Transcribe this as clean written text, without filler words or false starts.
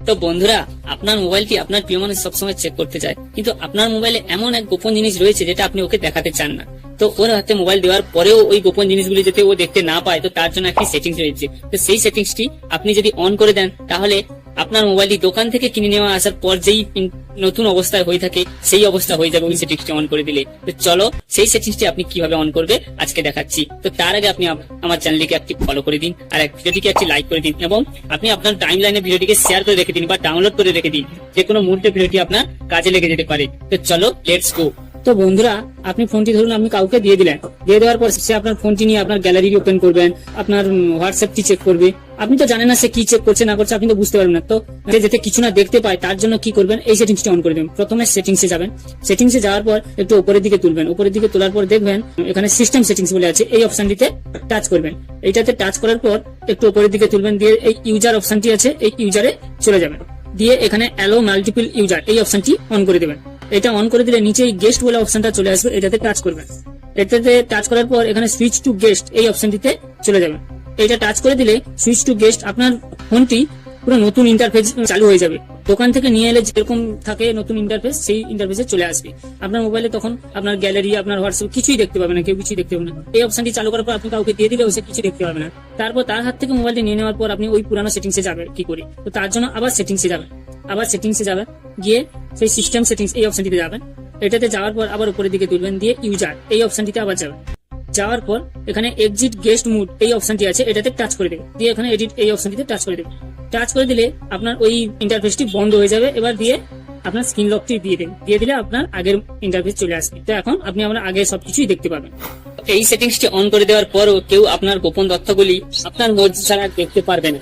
তো বন্ধুরা, আপনার মোবাইলটি আপনার প্রিয় মানুষ সবসময় চেক করতে চায়, কিন্তু আপনার মোবাইলে এমন এক গোপন জিনিস রয়েছে যেটা আপনি ওকে দেখাতে চান না। তো ওর হাতে মোবাইল দেওয়ার পরেও ওই গোপন জিনিসগুলি যাতে ও দেখতে না পায়, তো তার জন্য একটি সেটিংস রয়েছে। তো সেই সেটিংসটি আপনি যদি অন করে দেন, তাহলে আপনার মোবাইলটি দোকান থেকে কিনে নেওয়া আসার পর যেই নতুন অবস্থায় হয়ে থাকে সেই অবস্থা হয়ে যাবে ওই সেটিংসটি অন করে দিলে। তো চলো সেই সেটিংসটি আপনি কিভাবে অন করবে আজকে দেখাচ্ছি। তো তার আগে আপনি আমার চ্যানেলটিকে একটি ফলো করে দিন, আর ভিডিওটিকে একটি লাইক করে দিন, এবং আপনি আপনার টাইম লাইনে ভিডিওটিকে শেয়ার করে রেখে দিন বা ডাউনলোড করে রেখে দিন। যে কোনো মুহূর্তে ভিডিওটি আপনার কাজে লেগে যেতে পারে। তো চলো লেটস গো। তো বন্ধুরা, আপনি ফোনটি ধরুন আপনি কাউকে দিয়ে দিলেন, দিয়ে দেওয়ার পর সে আপনার ফোনটি নিয়ে আপনার গ্যালারি ওপেন করবেন, আপনার হোয়াটসঅ্যাপটি চেক করবে। আপনি তো জানেন না সে কি চেক করছে না করছে, আপনি তো বুঝতে পারবেন না। তো যাতে কিছু না দেখতে পায় তার জন্য কি করবেন, এই সেটিংসটি অন করে দেবেন। প্রথমে সেটিংসে যাবেন, সেটিংসে যাওয়ার পর একটু উপরের দিকে তুলবেন, উপরের দিকে তোলার পর দেখবেন এখানে সিস্টেম সেটিংস বলে আছে, এই অপশনটিতে টাচ করবেন। এইটাতে টাচ করার পর একটু উপরের দিকে তুলবেন, দিয়ে এই ইউজার অপশনটি আছে, এই ইউজারে চলে যাবেন, দিয়ে এখানে অ্যালো মাল্টিপল ইউজার এই অপশনটি অন করে দেবেন। এটা অন করে দিলে নিচে গেস্ট বলে অপশনটা চলে আসবে, এটাতে টাচ করবেন। এটাতে টাচ করার পর এখানে সুইচ টু গেস্ট এই অপশনটিতে চলে যাবেন। এটা টাচ করে দিলে সুইচ টু গেস্ট আপনার ফোনটি পুরো নতুন ইন্টারফেস চালু হয়ে যাবে। দোকান থেকে নিয়ে এলে যেরকম থাকে নতুন ইন্টারফেস, সেই ইন্টারফেসে চলে আসবে আপনার মোবাইলে। তখন আপনার গ্যালারি, আপনার হোয়াটসঅ্যাপ কিছুই দেখতে পাবে না, কেউ কিছুই দেখতে পাবে না। এই অপশনটি চালু করার পর আপনি কাউকে দিয়ে দিলে সে কিছু দেখতে পাবে না। তারপর তার হাত থেকে মোবাইলটি নিয়ে নেওয়ার পর আপনি ওই পুরানো সেটিংসে যাবেন কি করে। তো তার জন্য আবার সেটিংসে যাবেন, গিয়ে সেই সিস্টেম সেটিংস এই অপশনটিতে যাবেন। এটাতে যাওয়ার পর আবার উপরের দিকে তুলবেন, দিয়ে ইউজার এই অপশনটিতে আবার যাবেন। যাওয়ার পর এখানে এক্সিট গেস্ট মুড এই অপশনটি আছে, এটাতে টাচ করে দেবেন, দিয়ে এখানে এডিট এই অপশনটিতে টাচ করে দেবেন। টাচ করে দিলে আপনার ওই ইন্টারফেসটি বন্ধ হয়ে যাবে। এবার দিয়ে আপনার স্ক্রিন লকটি দিয়ে দেবেন, দিয়ে দিলে আপনার আগের ইন্টারফেস চলে আসবে। তো এখন আপনি আপনার আগে সবকিছুই দেখতে পাবেন। এই সেটিংসটি অন করে দেওয়ার পরও কেউ আপনার গোপন তথ্যগুলি আপনার মর্জি ছাড়া দেখতে পারবে না।